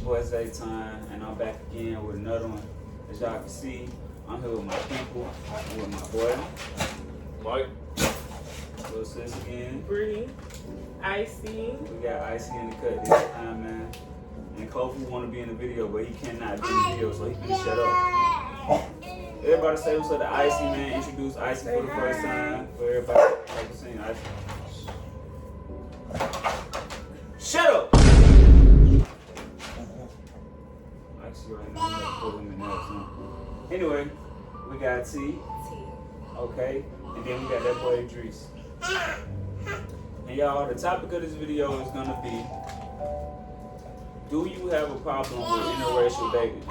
boy Zayton, and I'm back again with another one. As y'all can see, I'm here with my people. I'm with my boy Mike. little sis again. Bree, Icy. We got Icy in the cut this time, man. And Kofi want to be in the video, but he cannot do the video, so he can shut up. Everybody say what's up to Icy, man. Introduce Icy for the first time. For everybody that never seen Icy. Shut up! Icy right now, I'm gonna put him in there or something. Anyway, we got T. Okay. And then we got that boy Idris. And y'all, the topic of this video is gonna be, do you have a problem with interracial dating?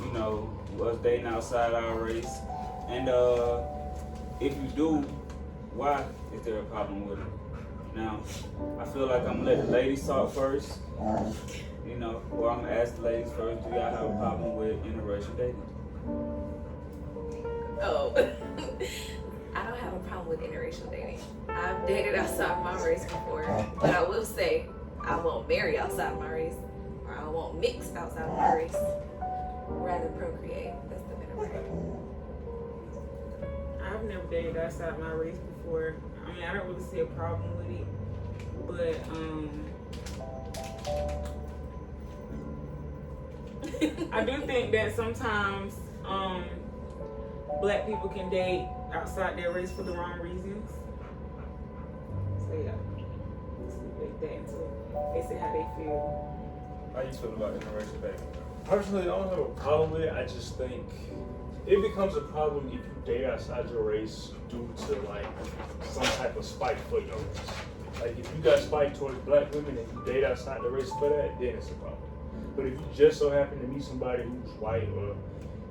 You know, us dating outside our race. And if you do, why is there a problem with it? Now, I feel like I'm gonna let the ladies talk first. You know, or I'm gonna ask the ladies first, do y'all have a problem with interracial dating? Oh, I don't have a problem with interracial dating. I've dated outside my race before, but I will say I won't marry outside my race, or I won't mix outside of my race. Rather procreate. That's the better way. I've never dated outside my race before. I mean, I don't really see a problem with it, but I do think that sometimes black people can date outside their race for the wrong reasons. So yeah, let's that into it. They say how they feel. How you feel about interracial dating? Personally, I don't have a problem with it. I just think it becomes a problem if you date outside your race due to like some type of spite for your race. Like if you got spite towards black women and you date outside the race for that, then it's a problem. But if you just so happen to meet somebody who's white or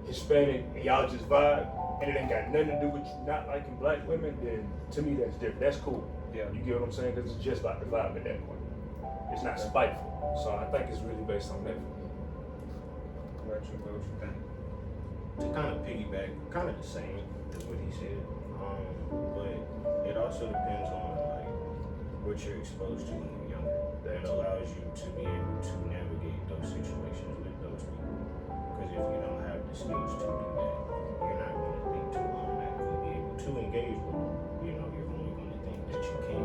Hispanic and y'all just vibe and it ain't got nothing to do with you not liking black women, then to me that's different. That's cool. Yeah. You get what I'm saying? Because it's just about the vibe at that point. It's not spiteful. So I think it's really based on that. What you think? To kind of piggyback, kind of the same as what he said, but it also depends on like what you're exposed to when you're younger. That allows you to be able to navigate those situations with those people. Because if you don't have the skills to do that, you're not going to think to automatically be able to engage with them. You know, you're only going to think that you can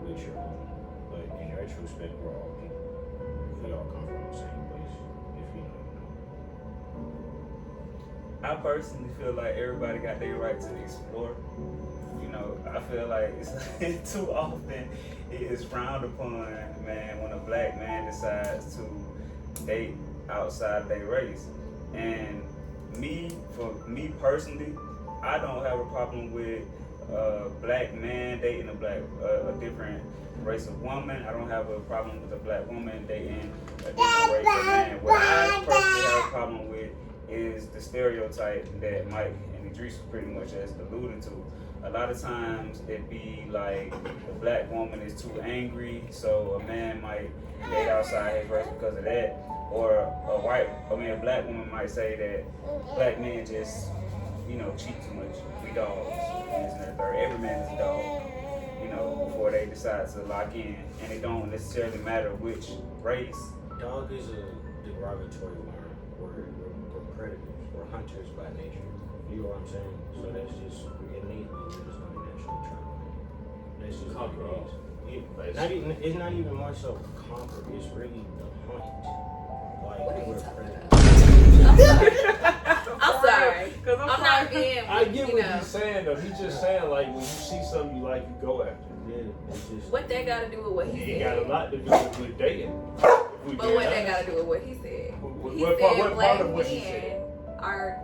with your own. But in retrospect, we're all people. We all come from the same place. If you know, you know. I personally feel like everybody got their right to explore. You know, I feel like it's too often it is frowned upon, man, when a black man decides to date outside of their race. And for me personally, I don't have a problem with a black man dating a different race of woman. I don't have a problem with a black woman dating a different race of man. What I personally have a problem with is the stereotype that Mike and Idris pretty much has alluded to. A lot of times it be like the black woman is too angry, so a man might date outside his race because of that. Or a black woman might say that black men just, cheat too much. We dogs. And this and that third. Every man is a dog, before they decide to lock in. And it don't necessarily matter which race. Dog is a derogatory word. We're predators. We're hunters by nature. You know what I'm saying? So that's just innately, we're just going to naturally try to hunt. That's just what it is. It's not even more so conquer. It's really the hunt. Like, What are you we're talking predators. about? I'm sorry. I'm not being. I get what he's saying though. He's just saying like when you see something you like, you go after. Yeah, it's just. What that got to do with what he It said? got a lot to do with dating. But what that got to do with what he said? He said What black part of what he men said? are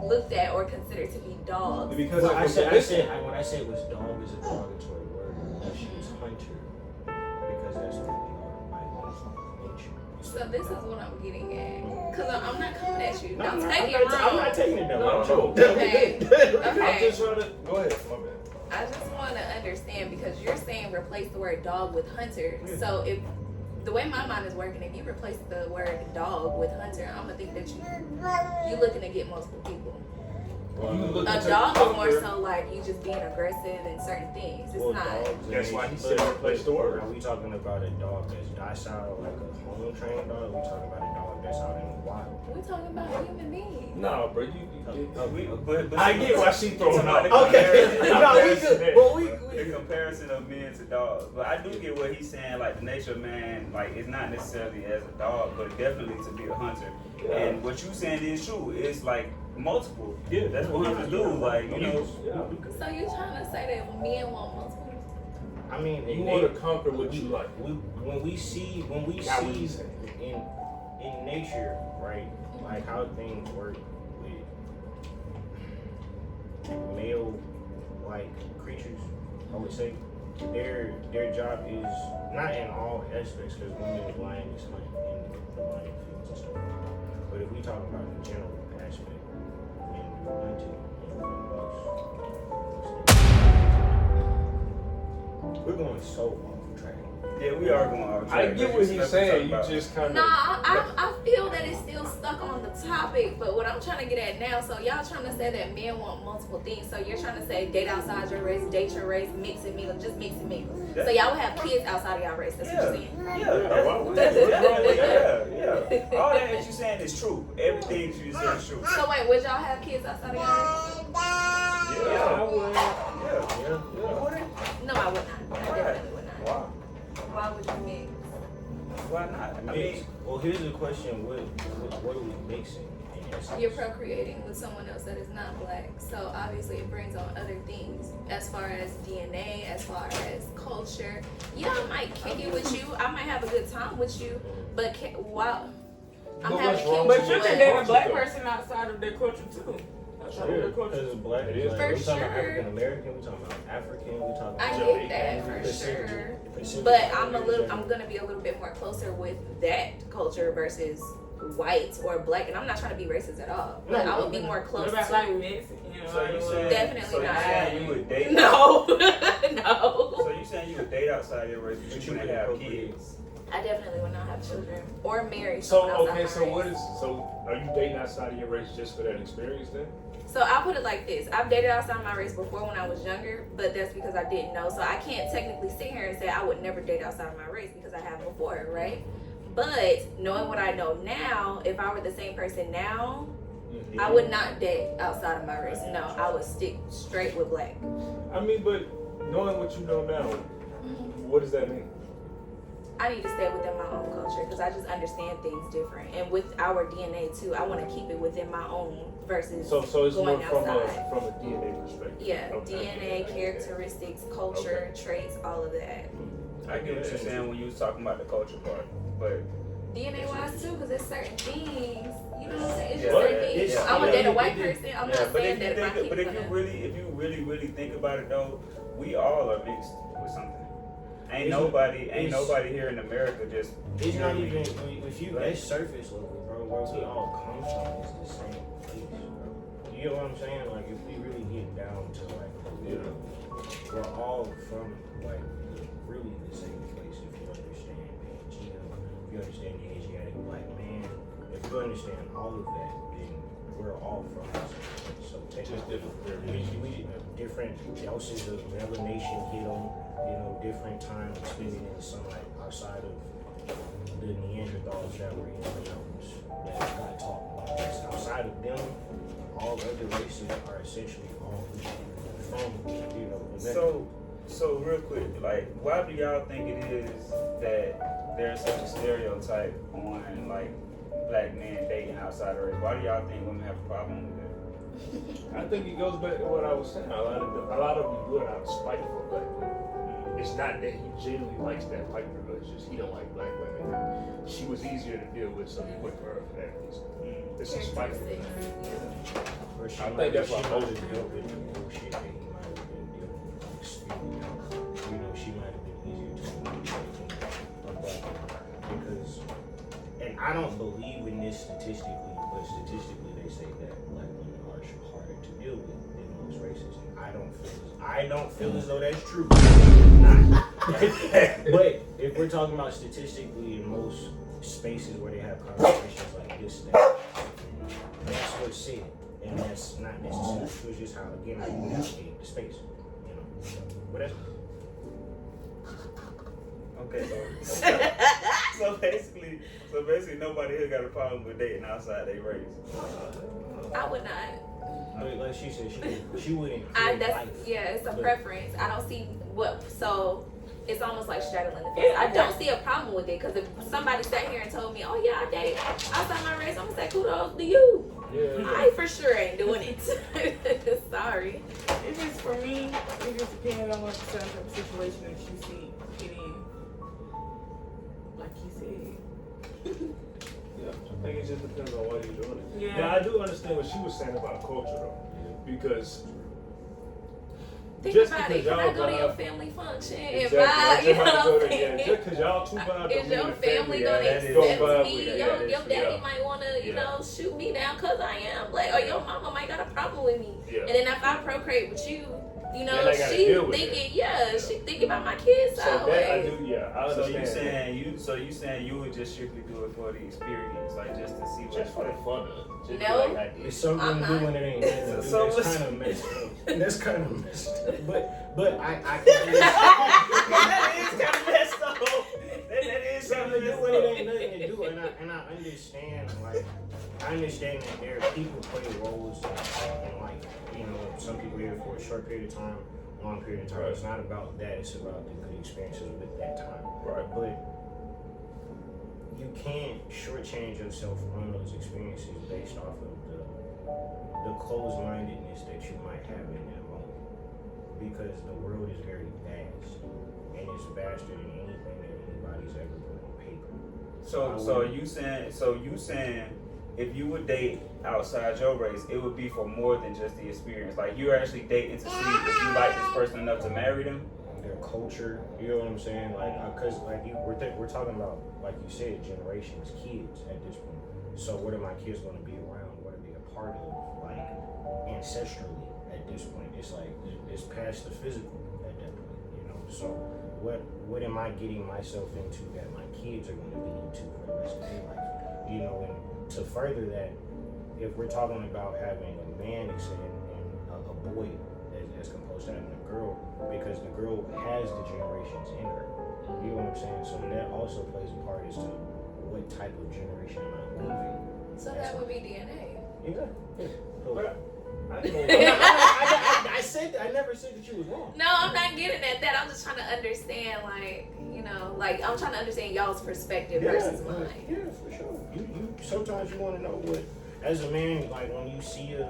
looked at or considered to be dogs. Because When I said listen, when I said was dog is a derogatory word, she was hunter because that's what we are by nature. So this is what I'm getting at. Because I'm not coming at you. No, Don't I'm take not- it wrong. I'm not taking it that way. No, I'm no. joking. Okay. I'm just trying to go ahead. My bad. I just want to understand because you're saying replace the word dog with hunter. Yeah. So if the way my mind is working, if you replace the word dog with hunter, I'm gonna think that you looking to get multiple people. You look A into dog is more hunger. so like you just being aggressive in certain things. It's Well, not. dogs That's and why he nature- said but- replace the word. Are we talking about a dog that's docile, like a home trained dog? Or are we talking about a dog that's out in the wild? We're talking about human beings. Nah, bro, you But I get why she throwing out. Okay. No, we Comparison could, there. but we the comparison of men to dogs. But I do get what he's saying, like the nature of man, like it's not necessarily as a dog, but definitely to be a hunter. Yeah. And what you saying is true. It's like multiple. Yeah, That's what hunters do. Like, you know, Yeah. So you trying to say that men want multiple? I mean, You want to conquer what you like. when we see Got what you saying. in nature, right? Like how things work with male like creatures, I would say their job is not in all aspects because women lion is hunting in the lion fields and stuff. But if we talk about the general aspect in hunting and we're going so off track. yeah, we are going off track. I get what he's saying. You just kind of. Nah, I feel that it's still stuck on the topic, but what I'm trying to get at now, so y'all trying to say that men want multiple things. So you're trying to say date outside your race, date your race, mix and mingle, just mix and mingle. So y'all would have kids outside of y'all race. That's what you're saying. Yeah. All that you're saying is true. Everything you saying is true. So wait, would y'all have kids outside of y'all race? Yeah, I would. Yeah. No, I would not. I definitely would not. Why? Why would you mix? Why not? I mean, Well, here's the question: what are we mixing? In essence? You're procreating with someone else that is not black, so obviously it brings on other things as far as DNA, as far as culture. Yeah, I might kick it with you. I might have a good time with you, but wow, I'm But having what's wrong kids But with you with can that? date a black person outside of their culture too. Outside of their Because culture. it's black. It is. Like, For we talking about sure. African American. We talking about African. We talking I about get that for Pacific- sure. Pacific But Islander. I'm gonna be a little bit more closer with that culture versus white or black, and I'm not trying to be racist at all. But I would be more What close about to. like Mexican? so you saying Definitely so not. you saying you would date? No, no. So you saying you would date outside your race, but you wouldn't have procreate. kids? I definitely would not have children or marry So someone outside okay, my so race. what is are you dating outside of your race just for that experience then? So I'll put it like this. I've dated outside my race before when I was younger, but that's because I didn't know. So I can't technically sit here and say I would never date outside of my race because I have before, right? But knowing what I know now, if I were the same person now, I would not date outside of my race. No, I would stick straight with black. I mean, but knowing what you know now, what does that mean? I need to stay within my own culture because I just understand things different. And with our DNA too, I want to keep it within my own versus So it's more going from outside. a DNA perspective. Yeah, Okay. DNA, characteristics, culture, traits, all of that. I get what you're saying when you was talking about the culture part, but DNA wise too, because it's certain things. You know what I'm saying? It's Yeah, just certain but things. it's- I'm gonna yeah, date a white it- person. I'm yeah, not but saying if that you my think, kid but is if you gonna. really think about it though, we all are mixed with something. Ain't It's- nobody here in America just. It's not you know even what I mean? if you that's surface level, bro. Where we all come from is the same place, bro. You know what I'm saying? Like if we really get down to like, we're all from like really the same place. If you understand Pangea, if you understand the Asiatic black man, if you understand all of that, then we're all from the same place. So Just different we different doses of melanation hit on, you know, different time spending in the sunlight outside of the Neanderthals that were in the mountains that got taught about this. Outside of them, all other races are essentially all from, you know, the So real quick, like, why do y'all think it is that there's such a stereotype on like black men dating outside of race? Why do y'all think women have a problem with that? I think it goes back to what I was saying. A lot of them do it out of spite for black women. It's not that he genuinely likes that white girl. It's just he don't like black women. She was easier to deal with, so he went for her for that reason. It's a spite. Or she I might think that's she why might most have people- dealt with the bullshit that he might have been dealing with, like spewing out. You know, she might have been easier to communicate about because, and I don't believe in this statistically, but statistically they say that black women are harder to deal with than most races. I don't feel as though that's true. But if we're talking about statistically in most spaces where they have conversations like this, that's what's said. and that's not necessarily true. It's just how again you navigate the space, you know. But that's Okay, so basically nobody here got a problem with dating outside their race. I would not. I mean, like she said, she wouldn't. It's a preference. I don't see so it's almost like straddling the fence. Yeah, I don't see a problem with it because if somebody sat here and told me, oh yeah, I date outside my race, I'm gonna say kudos to you. Yeah. I for sure ain't doing it. Sorry. It just, for me, it just depends on what certain type of situation that you see it in. Like you said. Yeah, I think it just depends on why you're doing it. Yeah. Now, I do understand what she was saying about culture, though, because Think just about because it. Can I y'all go to your vibe- family function exactly, and I vibe? just You know about to what go I'm to- saying? yeah, just because y'all two vibe Is don't mean your the family gonna that is- accept don't vibe me? with that. Your That is- daddy yeah. might wanna, you Yeah. know, shoot me down because I am black, or your mama might got a problem with me. Yeah. And then if I procreate with you, you know, Then I gotta she deal with thinking, that. she thinking about my kids. So that I do, I So understand. you saying you would just strictly do it for the experience, like just to see what Just for the fun of it. Just No. like I did. It's something I'm to do not. when it ain't nothing to do. So That's what's- kind of messed up. That's kind of messed up. But I can that is kind of messed up. That is kind something of to do messed when it ain't up. nothing to do, and I understand, like, I understand that there are people play roles in life. You know, some people here for a short period of time, long period of time. Right. It's not about that. It's about the good experiences with that time. Right. But you can't shortchange yourself on those experiences based off of the closed-mindedness that you might have in that moment, because the world is very vast, and it's vaster than anything that anybody's ever put on paper. So you saying if you would date outside your race, it would be for more than just the experience. Like you're actually dating to see if you like this person enough to marry them. Their culture, you know what I'm saying? Like, cause like we're talking about, like you said, generations, kids at this point. So what are my kids going to be around? What are they a part of? Like ancestrally at this point, it's like it's past the physical at that point, you know. So what am I getting myself into that my kids are going to be into for the rest of their life? You know, and to further that, if we're talking about having a man, and a boy as composed to having a girl, because the girl has the generations in her. You know what I'm saying? So that also plays a part as to what type of generation am I leaving. So that would be DNA. Yeah. So, But I said I never said that you was wrong. No, I'm not getting at that. I'm just trying to understand, like, you know, like I'm trying to understand y'all's perspective versus mine. Yeah, for sure. You sometimes you want to know what, as a man, like when you see a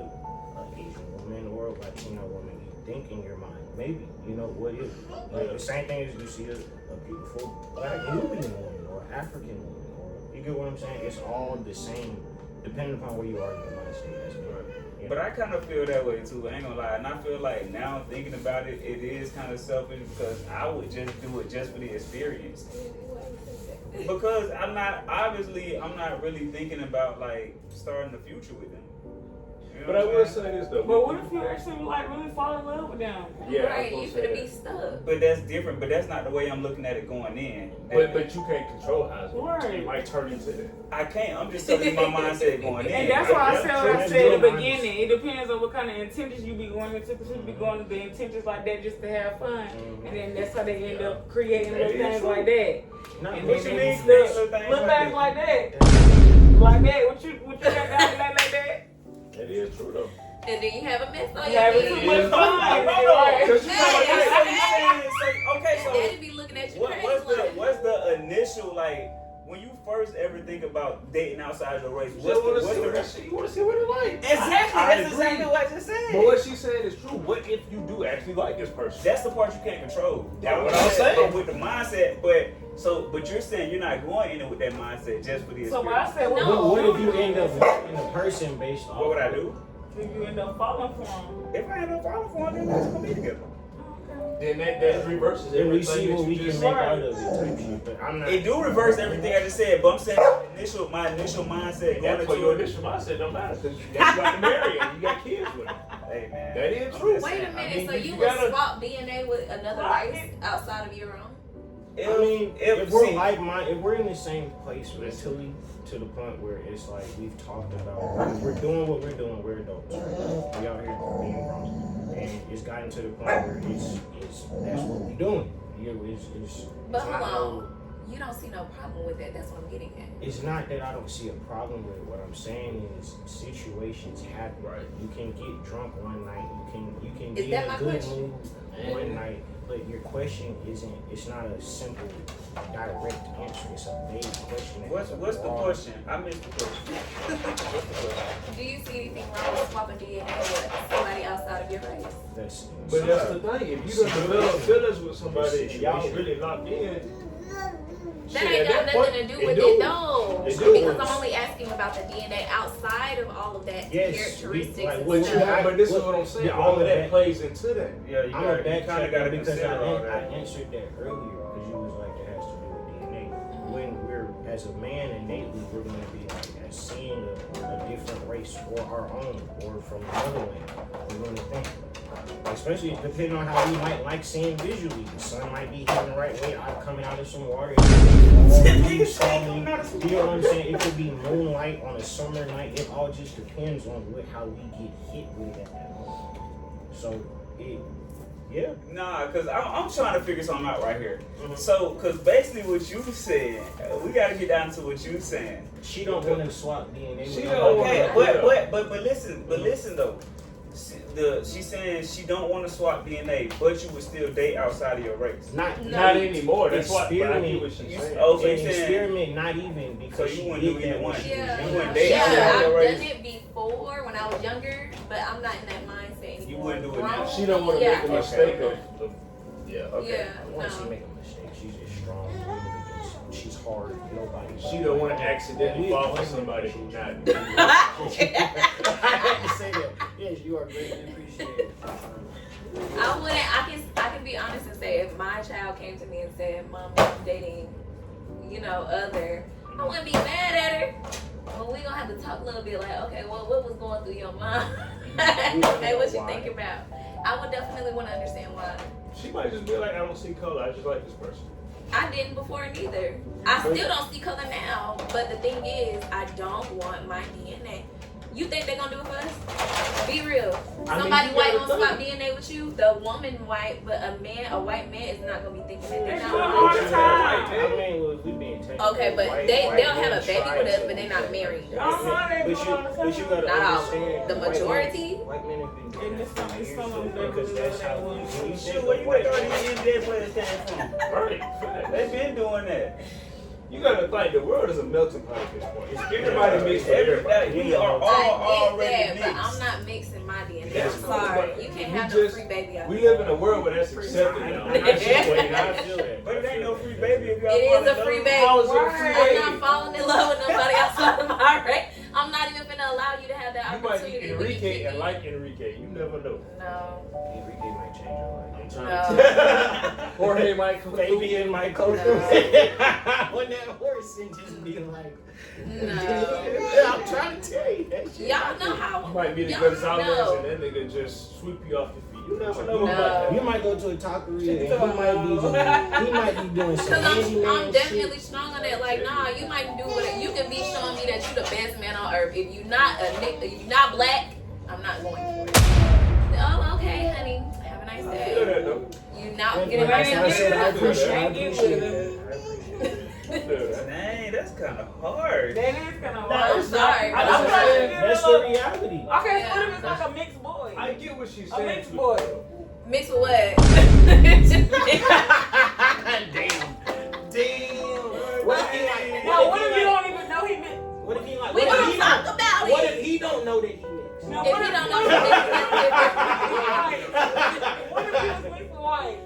Asian woman or a Latino woman, you think in your mind, maybe, you know, what is it? Like the same thing as you see a beautiful Black Nubian woman or African woman, or you get what I'm saying? It's all the same, depending upon where you are in your mind state. That's right. But I kind of feel that way too. I ain't gonna lie, and I feel like now thinking about it, it is kind of selfish because I would just do it just for the experience. Because I'm not really thinking about like starting the future with them. You know But I what will I'm saying? say this though. But what if you actually like really fall in love with them? Yeah, I Right, was you gonna could say be that. stuck. But that's different. But that's not the way I'm looking at it going in. But you can't control how it's going. Right. It might turn into that. I can't. I'm just telling you my mindset going in. And that's why I Yeah, said sure, what I that's said at the good. beginning. It depends on what kind of intentions you be going into. Because people be going to the intentions like that just to have fun. And then that's how they end up creating That little is things true. like that. Not And What then you they mean, be little stuck. things Little like things that? like that. Like that. What you got down like that? That is true though. And then you have a mess on You your having hands. too much fun. Hold on. Cause you Hey, gotta- So you saying, so Daddy be looking at you crazy. what's the initial, like, when you first ever think about dating outside your race, You what's wanna see the what that shit- you want to see what it's like. Exactly, I that's agree. exactly what I just said. But what she said is true. What if you do actually like this person? That's the part you can't control. That's what I'm saying. But with the mindset, but you're saying you're not going in it with that mindset just for the experience. So what I said, No. What if you end up in a person based off? What would I do? if you end up falling for them. If I end up falling for him, then we're just gonna be together. Then that reverses Then we everything see that what you we can just make said. out of it type shit. But I'm not. It do reverse everything I just said, but I'm saying my initial mindset going That's why your into it. initial mindset don't matter because you got to marry and you got kids with him. Hey man, That is I'm true. just Wait a saying, minute, mean, so you you would gotta- swap DNA with another race outside of your own? if we're like-minded, if we're in the same place mentally, to the point where it's like we've talked about, we're doing what we're doing, we're adults. We out here being grown, and it's gotten to the point where it's that's what we're doing. But hold on, you don't see no problem with that. That's what I'm getting at. It's not that I don't see a problem with it. What I'm saying is situations happen. Right. You can get drunk one night. You can Is be that in my a good question? mood one night. But your question isn't. It's not a simple, direct answer. It's a vague question. What's the question? I missed the question. What's the question? Do you see anything wrong with swapping DNA with somebody outside of your race? But that's the thing. If you don't develop feelings with somebody and y'all really locked in, That ain't got nothing to do with it, though. Because I'm only asking about the DNA outside of all of that characteristics. And but stuff. but this is what I'm saying. Yeah, all of that plays into that. Yeah, you I'm a kind of got to because consider all I that. answered that earlier because you was like, it has to do with DNA. When we're, as a man innately, we're going to be like, as seeing a different race or our own or from another land, we're going to think. Especially depending on how we might like seeing visually. The sun might be hitting the right way, I'm coming out of some water. You know what I'm saying? It could be moonlight on a summer night. It all just depends on how we get hit with it at that moment. So, yeah. Nah, because I'm trying to figure something out right here. Mhm. So, because basically what you said, we got to get down to what you saying. She don't want to swap DNA. She with don't nobody. Okay, but listen though. She's saying she don't want to swap DNA, but you would still date outside of your race. Not anymore. That's what I Experiment. get what she's saying. Oh, so An you saying experiment, not even because so you she wouldn't did do either that when one. she Yeah, was You wouldn't younger. date yeah, outside I've your done race. it before when I was younger, but I'm not in that mindset anymore. You wouldn't do it now. She don't want to Yeah. make the mistake Okay. of yeah. Okay. Yeah, Once she no. make a mistake, she's just strong. She's hard. Nobody. She don't want to accidentally fall for somebody who not. I had to say that. Yes, you are greatly appreciated. I can be honest and say if my child came to me and said, "Mom, I'm dating, other," I wouldn't be mad at her. Well, we gonna have to talk a little bit. Like, okay, well, what was going through your mind? Hey, what you think about? I would definitely want to understand why. She might just be like, I don't see color. I just like this person. I didn't before neither. I still don't see color now. But the thing is, I don't want my DNA. You think they're gonna do it for us? Be real. Somebody you white gotta gonna swap think. DNA with you. The woman white, but a white man is not gonna be thinking that they're They not. do it all the time. I mean, well, if we being technical, Okay, but white they'll men have a baby try with us, to- but they're not married. But you gotta Not all. understand The white majority? White men have been doing And that it's some- for it's years, some of them that because do that's that how one. when you Shit, think where of you white think all men- these NBA players came from? Right. They've been doing that. You gotta think the world is a melting pot at this point. Everybody mixed with everybody. We are all I already get that, but mixed. I'm not mixing my DNA. That's I'm cool, sorry. but You can't we have no just- free baby out We there. live in a world where that's accepted now. I feel that. But it ain't no free baby if y'all It fall is in a free love. baby. How is it a free I'm baby? not falling in love with nobody outside of my race. I'm not even gonna allow you to have that You might opportunity. be when you Enrique kick and me. like Enrique. You never know. No. Enrique might change your life. I'm trying No. to Jorge might come baby and my coach No. on that horse and just be like, No. I'm trying to tell you that shit. Y'all know how. You might be the Y'all Gonzalez know. and that nigga just sweep you off your feet. You never know. No. You might go to a taqueria and he might be doing some Because handyman I'm definitely shit. strong on that. Like, nah, you might do what you can be showing me that you the best man on earth. If you not if you not black, I'm not going for it. Oh, okay, honey. Have a nice I feel day. that though. You not And getting like my I said, I appreciate Thank you. it. I feel that. Dang, that's kind of hard. That is kind of No, hard. I'm sorry. I'm but- sorry. That's the reality. Okay, so what if it's like a mixed boy? I get what she's A saying. mixed too. boy. Mixed with what? Damn. What if he like? No, what if you don't even know he mixed? What if he like? We what if gonna he talk like- about What it. if he don't know that he mixed? No, If what you if- don't know what the if- difference, What if he was mixed with white?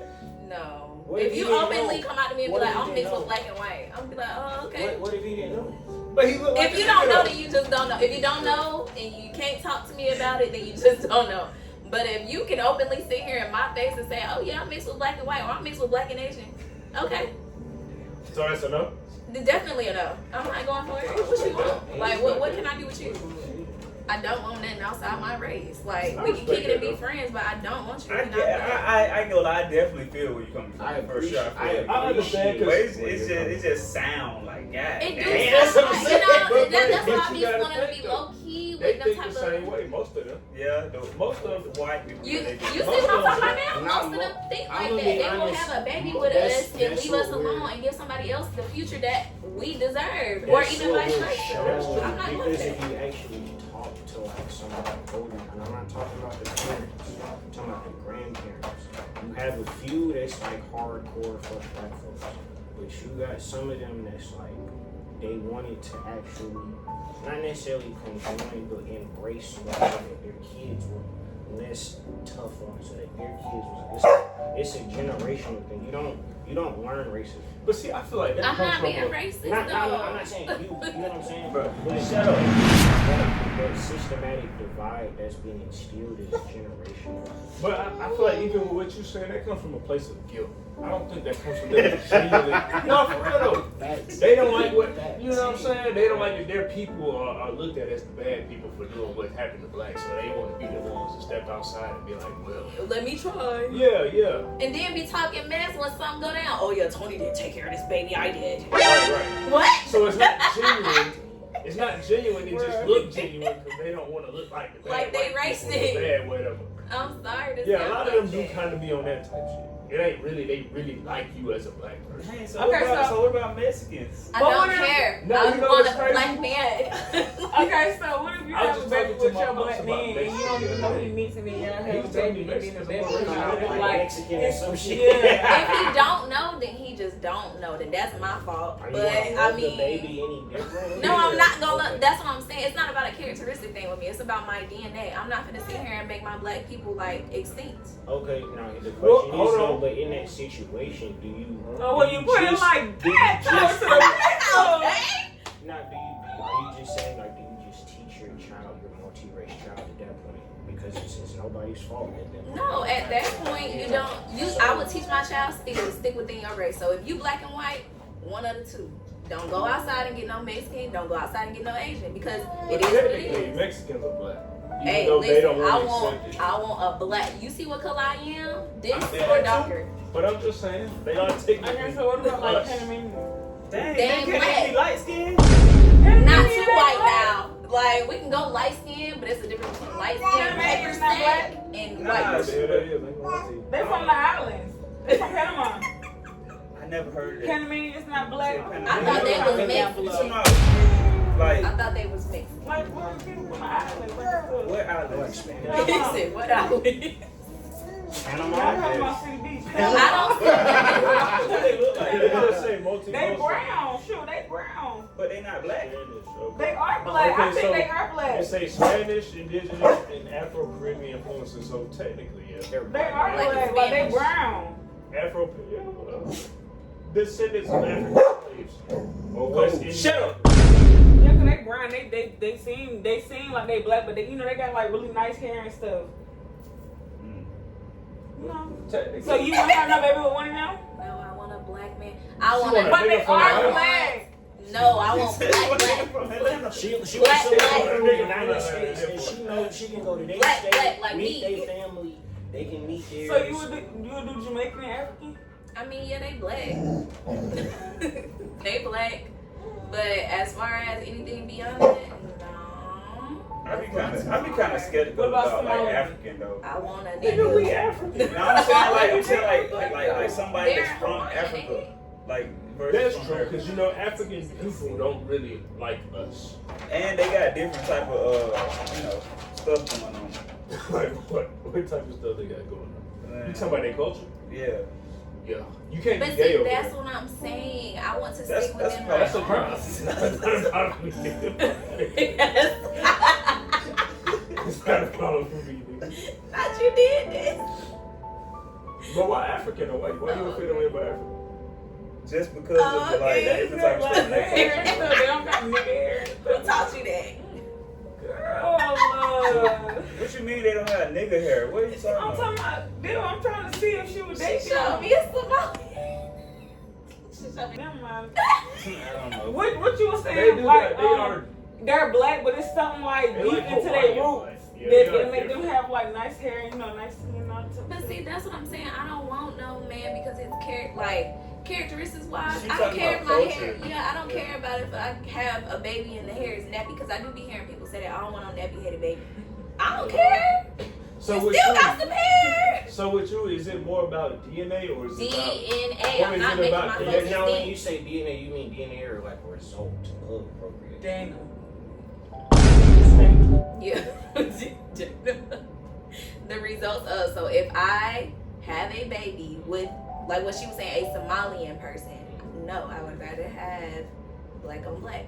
No. What If if you he didn't openly know? come out to me and be What if like, he I'm didn't mixed know? with black and white, I'm be like, oh, okay. What if he didn't know? But he look like If you a don't know, nigga, then you just don't know. If you don't know and you can't talk to me about it, then you just don't know. But if you can openly sit here in my face and say, oh yeah, I'm mixed with black and white, or I'm mixed with black and Asian, okay. though. So that's a no? Then definitely a no. I'm not going for it. What you want? Like, what can I do with you? I don't want nothing outside my race. Like, I we can respect kick it and that, be friends, but I don't want you to I be not get, black. I go. I definitely feel where you coming from. I For sure. appreciate. I understand, But cause it just sound like God. It do damn. That's what I'm sound like, saying. that's But why I you be gotta wanting to think, be though. low key they with them think type the same of. way. Most of them. Yeah, Most of the white people. You they see get- what I'm talking about Nah, now? Most of them think I'm like gonna that. be They will honest. have a baby with That's- us and that's leave us what alone we're- and give somebody else the future that we deserve, or even vice versa. I'm not Because doing if that. you actually talk to like somebody older, and I'm not talking about the parents, I'm talking about the grandparents. You have a few that's like hardcore for black folks, but you got some of them that's like they wanted to actually not necessarily conjoin, but embrace whatever their kids were less tough on, so that their kids was. It's a generational thing. You don't learn racism. But see, I feel like that I'm comes not from being a, racist I'm though. not saying you. You know what I'm saying? Bro, But shut up. that systematic divide that's being instilled is generational. But I feel like even with what you're saying, that comes from a place of guilt. I don't think that comes from them genuinely. No, for real though. Facts. They don't like what Facts. you know what I'm saying. They don't like that their people are looked at as the bad people for doing what happened to blacks. So they want to be the ones to step outside and be like, well, Let me try. yeah, And then be talking mess when something go down. Oh yeah, Tony didn't take care of this baby. I did. right. What? So it's not genuine. It's not genuine. It just look genuine because they don't want to look like the bad Like they white people or racist. the bad whatever. I'm sorry to Yeah, a sound lot of like them do that. kind of be on that type shit. It ain't really, they really like you as a black person. Dang, so, Okay, so what about Mexicans? I But don't what if- care. No, I you know want what's a crazy? black man. Okay, so what if you I was have a just baby talking to with my your pops black about man and you don't even know he mixed and then y'all He have a was telling baby me and then the Mexicans baby are is more out? racist. Like, Mexican or some shit. yeah. If he don't know, then he just don't know. Then that's my fault. Are you But gonna I love the mean, baby any different? no, I'm not gonna. Okay. That's what I'm saying. It's not about a characteristic thing with me. It's about my DNA. I'm not gonna sit here and make my black people like extinct. Okay, now the Well, question hold is though, on. but in that situation, do you? Oh, when do you put it just- like do you that, just- to the Okay. Now, are you just saying like, do you just teach your child, your multi-race child, at that point because it's nobody's fault at that point? No, at that point you don't. I would teach my child stick within your race. So if you black and white, one of the two. Don't go outside and get no Mexican. Don't go outside and get no Asian because it is what it Technically, is. Mexicans are black. Even Hey, though they listen, don't want to accept it. I want a black. You see what color I am? This I feel or that too. darker? But I'm just saying, they are technically. Okay, so what about like us. Panamanian? Dang, They they ain't can't black. be light skinned. Not too white now. Like we can go light skin, but it's a difference between light skin, Panamanian is not pepper sack, and Nah, white. Yeah, that is. I ain't gonna lie to you. They from the islands. They from Panama. I never heard that. Panamanian is not black. I thought they was You mixed. talking about, like, I thought they was mixed. Like what people from the islands? Like, what I like islands? Spanish. Listen, what I would. Panama. y'all talking about City Beach. I What they look like? They just say multi. They brown. Sure, they brown. But they not black. They are black. I Okay, think so they are black. They say Spanish, Indigenous, and Afro-Caribbean influences. So technically, yeah, they're They are black. Like black. Like they Spanish. brown. Afro, descendants of African slaves. Or West Indian. Shut up. Yeah, 'cause they brown. They seem like they black, but they they got like really nice hair and stuff. You know. Technically. So you want to have no baby with one of them? No, I want a black man. I want want a. a But they nigga from are Atlanta. black. No, I want black. From Atlanta. She Black, wants to black. go to the United States, and she knows she can go to their Black, state, black, like meet me. their family, they can meet theirs. So you would do Jamaican and African? I mean, yeah, they black. They black. But as far as anything beyond that, no. I be kind of skeptical What about about like Somalian? African though. I want a Nigga, we nigga. African. No, I'm saying like somebody They're that's from Hawaiian, Africa, like versus That's from true, America. because you know African people don't really like us. And they got different type of stuff going on. Like what type of stuff they got going on? You talking about their culture? Yeah, Yeah. You can't But be gay see, over that's there. what I'm saying. I want to That's- stick that's within what- my That's a problem. That's not a problem for me. It's not a problem for me. nigga. Thought you did this. But why African or why you don't feel the way about Africa? just because of the, like Okay. different type of stuff. Their hair and stuff. They don't got nigga hair. Who taught you that? Oh Lord. What you mean they don't have nigga hair? What are you talking I'm about? talking about. Dude, I'm trying to see if she was She dating. showed me a Somali. She showed me. Never mind. I don't know. What you were They saying? do Like that. They are they're black, but it's something like They deep like into their Hawaiian, roots like, yeah, that they it like make them different. have like nice hair, you know, nice skin and all that. But see, that's what I'm saying. I don't want no man because it's characteristics wise. She's I don't talking care if about my culture. hair. Yeah, I don't care about if I have a baby and the hair is nappy because I do be hearing people say that I don't want no nappy headed baby. I don't care. So You with still you, got some hair. so with you, is it more about DNA or is it about? DNA. Or I'm is not it making about my the- folks Now, when think. you say DNA, you mean DNA or like a result of procreation? Dana. Yeah. The results of, so if I have a baby with, like what she was saying, a Somalian person, no, I would rather have black on black.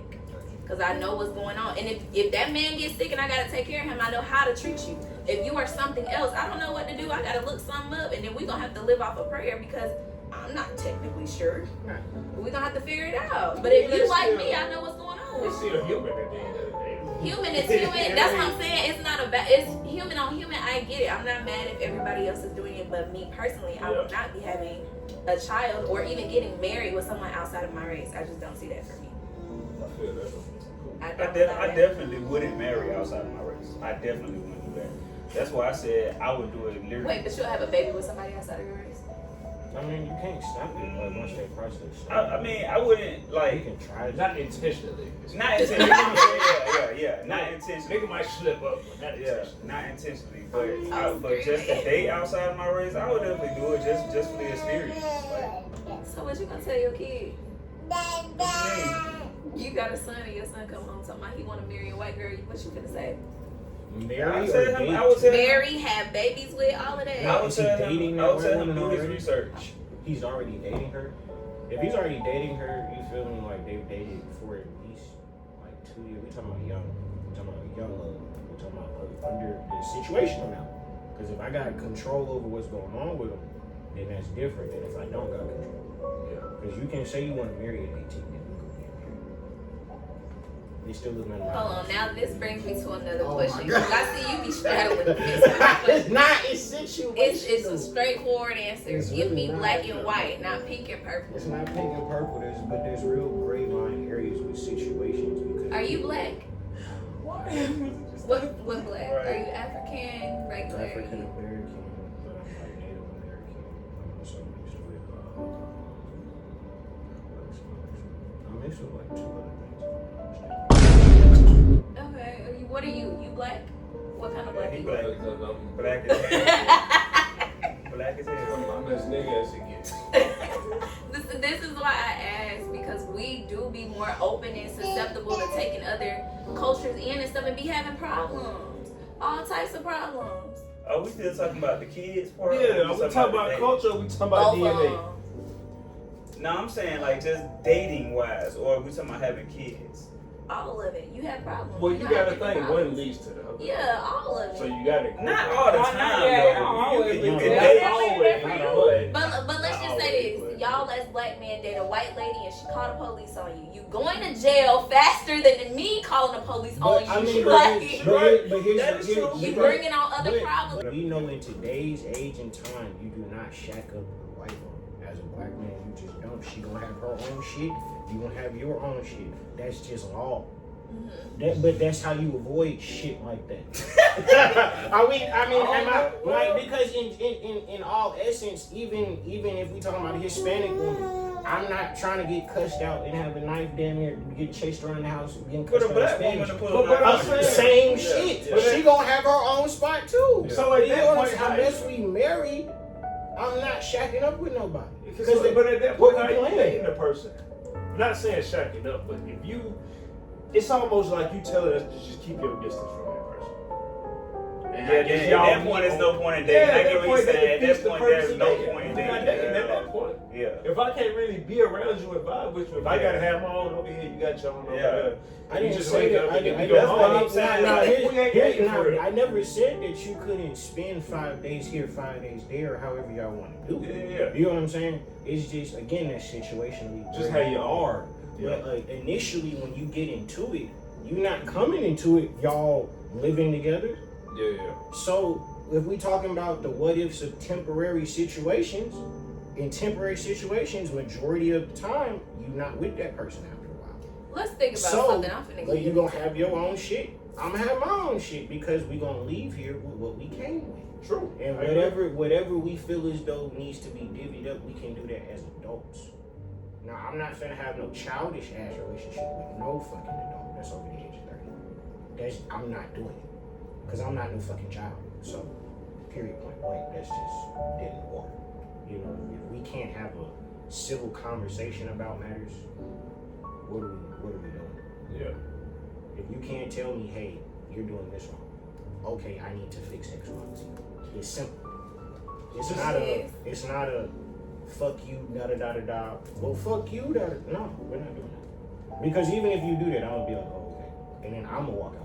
Because I know what's going on. And if that man gets sick and I got to take care of him, I know how to treat you. If you are something else, I don't know what to do. I got to look something up. And then we're going to have to live off of prayer because I'm not technically sure. We're going to have to figure it out. But if you like me, I know what's going We're on. still human at the end of the day. Human is human. That's what I'm saying. It's not it's human on human. I get it. I'm not mad if everybody else is doing it, but me personally, I would not be having a child or even getting married with someone outside of my race. I just don't see that for me. I feel that. I I don't allow that. definitely wouldn't marry outside of my race. I definitely wouldn't do that. That's why I said I would do it literally. Wait, but you'll have a baby with somebody outside of your race? I mean, you can't stop it. Like, once they process, I mean, I wouldn't you like. can try it. Not intentionally. Not intentionally. yeah. Not intentionally. Nigga might slip up, but not Yeah, intentionally. not intentionally, but just to date outside of my race, I would definitely do it just for the experience. Like, So what you gonna tell your kid? what you mean? You got a son and your son come home talking about he want to marry a white girl. What you gonna say? Marry I or would tell him. date? I would tell him. Marry, have babies with, all of that. I would Is he tell dating him. that I would tell white him to woman do his already? research. He's already dating her. If he's already dating her, you feel me? Like they've dated for at least like 2 years. We talking about young. We talking about young love. We talking about under the situational now. Because if I got control over what's going on with him, then that's different than if I don't got control. Because you can say you want to marry at 18, then we go get married. They still live in Hold on, now this brings me to another Oh my question. God. 'Cause I see you be straddling with this one. It's not. It's situational. It's a straightforward answer. It's Give really me not. black and white, not pink and purple. It's not pink and purple. But there's real gray line areas with situations. Because Are you black? What? What black? Right. Are you African, regular? African American, but I'm like Native American. I'm also mixed with I'm mixed with like 2 other things. Okay. What are you? You black? What kind of black He you? black. I'm Black as hell. Black as hell. as nigga as it gets. This is why I asked, because we do be more open and susceptible to taking other cultures in and stuff and be having problems. All types of problems. Are we still talking about the kids part? or Yeah, we talking about the culture, we talking about Both DNA. of them. dating? No, I'm saying like just dating wise, or are we talking about having kids? All of it. You have problems. Well, you know, gotta have think problems. one leads to the other. Yeah, all of it. So you gotta Not all the Not time, yet, though. always, You but can yeah. date. always, But let's Not just say always, this. but- Y'all as black men date a white lady and she called the police on you. You going to jail faster than me calling the police on you. I mean, Like, but here's That is true. you bringing on other problems. But we know in today's age and time, you do not shack up with a white woman. As a black man, you just don't. She gonna have her own shit. You gonna have your own shit. That's just law. But that's how you avoid shit like that. I mean, am I like, because in all essence, even if we talking about a Hispanic woman, I'm not trying to get cussed out and have a knife damn near get chased around the house getting For cussed the out in black Spanish. woman to pull But up. I'm saying- Same Yeah, shit. yeah. She gonna have her own spot too. Yeah. So at You that know what I'm point, saying? how- Unless we married, I'm not shacking up with nobody. But at that what point, how we you playing? dating a person? I'm not saying shacking up, but if you, it's almost like you telling us to just keep your distance from that person. And Yeah, I guess at y'all that meet point, there's on- no point in Yeah, dating. I at get that what you're point, that saying. At defeats that the point, there's purpose no of point in dating. You're not dating. dating at that point. Yeah. If I can't really be around you and vibe with you, if I gotta have my own over here, you got your own over Yeah. there. I You didn't just say wake that. up I and didn't. you go That's home. what I'm saying. We ain't dating for real. I never said that you couldn't spend 5 days here, 5 days there, or however y'all want to do it. Yeah. You know what I'm saying? It's just, again, that situationally. Just where how you are. But initially, when you get into it, you're not coming into it, y'all living together. Yeah. So if we talking about the what ifs of temporary situations, in temporary situations, majority of the time, you're not with that person after a while. Let's think about So, something. I'm finna go. you gonna have your own shit. I'm gonna have my own shit because we gonna leave here with what we came with. True. And I agree. whatever we feel as though needs to be divvied up, we can do that as adults. Now, I'm not finna have no childish ass relationship with no fucking adult that's over the age of 30. I'm not doing it. Because I'm not no fucking child. So, period, point blank. That's just dead in the water. You know, if we can't have a civil conversation about matters, what are we doing? Yeah. If you can't tell me, hey, you're doing this wrong, okay, I need to fix X, Y, and Z. It's simple. It's not a fuck you, da da da da da. Well, fuck you, da da. No, we're not doing that. Because even if you do that, I'm gonna be like, oh, okay, and then I'm gonna walk out.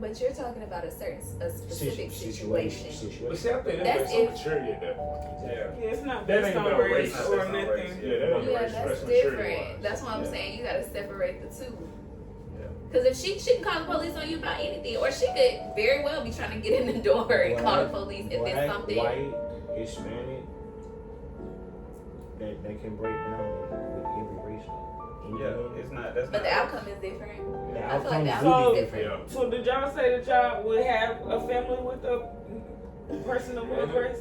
But you're talking about a specific situation. But see, I think That's that's some if- maturity at that point. Yeah, it's not That based ain't on about race race. or That's not nothing. race. Yeah, that ain't Yeah, race. that's maturity different. wise. That's why I'm Yeah. saying you gotta separate the two. Yeah. Because if she can call the police on you about anything, or she could very well be trying to get in the door and call the police if it's something. White, Hispanic, that can break down with every race. Yeah, it's not. That's But not. the outcome is different. The I feel like outcome the is outcome really is different. Yeah. So did y'all say that y'all would have a family with a person of what race?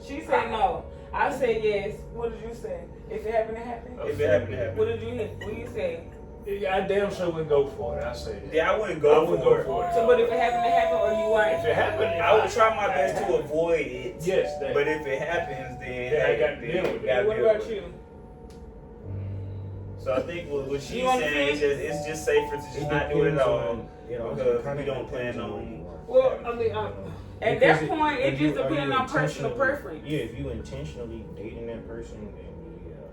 She said no. I said yes. What did you say? If it happened to happen? If it happened to happen. What did you hit? What you say? Yeah, I damn sure wouldn't go for it. I say that. Yeah, I wouldn't I go wouldn't for go it. for it. So, but if it happened to happen, or you If weren't? it happened, I would try my best to avoid it. Yes, that. But if it happens, then Yeah, I hey, gotta then deal with it. gotta What deal about with it. you? So I think what she's You on the saying is fence? it's just safer to just not do it at all because we don't plan on. Well, I mean, at that point, it just Are you depends on personal intentionally- preference. Yeah, if you intentionally dating that person, then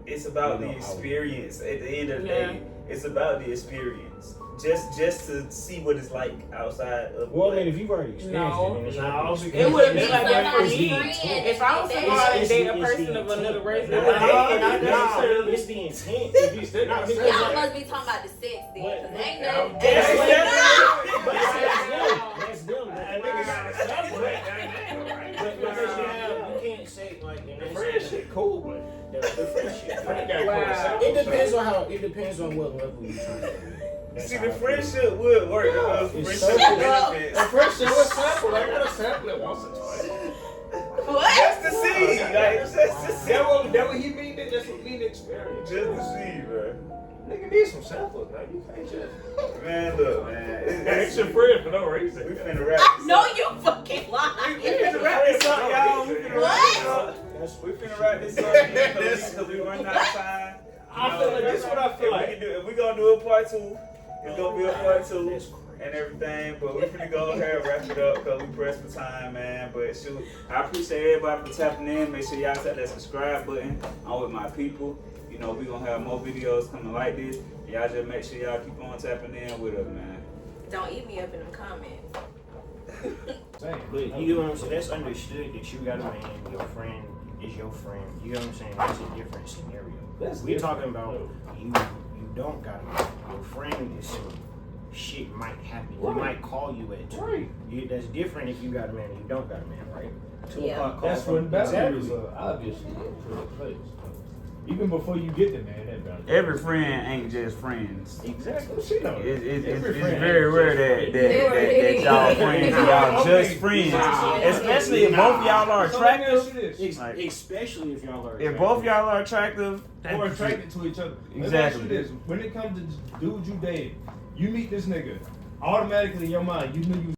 It's about You the know, experience. At the end of the Yeah. day, it's about the experience. Just to see what it's like outside of. well, I mean, if you've already experienced No. it, then it's No, not. because It wouldn't be It's like that for somebody's me. friend. If I was to go out and date a person of another race, Nah, it would nah, be nah. It's the intent. If you still not Because Y'all like- must be talking about the sex then, But- because ain't Yeah, nothing. that's ain't separate. But that's them. That nigga got a separate. But because you can't say like in The that friendship cool, but the friendship. friend got Wow. It depends on how. It depends on what level you're trying to be. That's See, how the I feel. friendship would work because It's friendship so- benefits. A friendship was sample. I gotta sample it once or twice. What? Just to see, like just to see, That what he mean. That's what mean experience. just to see, bro. Nigga need some samples, man. You can't just. Man, look, man. It's your friend for no reason. We finna wrap this No, up. you fucking lying. We finna wrap this up, y'all. We finna wrap this up. That's We finna wrap this up because we running out of time. I feel like this is what I feel like. If we gonna do a part 2, it's gonna be a part 2 That's crazy. and everything. But we finna go ahead and wrap it up because we pressed for time, man. But shoot, I appreciate everybody for tapping in. Make sure y'all tap that subscribe button. I'm with my people. You know, we gonna have more videos coming like this. Y'all just make sure y'all keep on tapping in with us, man. Don't eat me up in them comments. But you know what I'm saying? That's understood that you got a man, your friend is your friend. You know what I'm saying? That's a different scenario. We're talking about you don't got a man. Your friend is some shit might happen. He Right. might call you at 2. Right. That's different if you got a man and you don't got a man, right? 2 Yeah. o'clock call That's from- when boundaries Exactly. are obviously put in place. Even before you get the man, that boundary. Every friend ain't just friends. Exactly. She know. It's Every friend very ain't rare just that y'all friends and y'all just friends. Especially if both y'all are So let me ask attractive. you this. Ex- Like- especially if y'all are If both y'all are attractive, Or attracted to each other. Let me ask Exactly. you this. When it comes to dudes you date, you meet this nigga, automatically in your mind, you knew you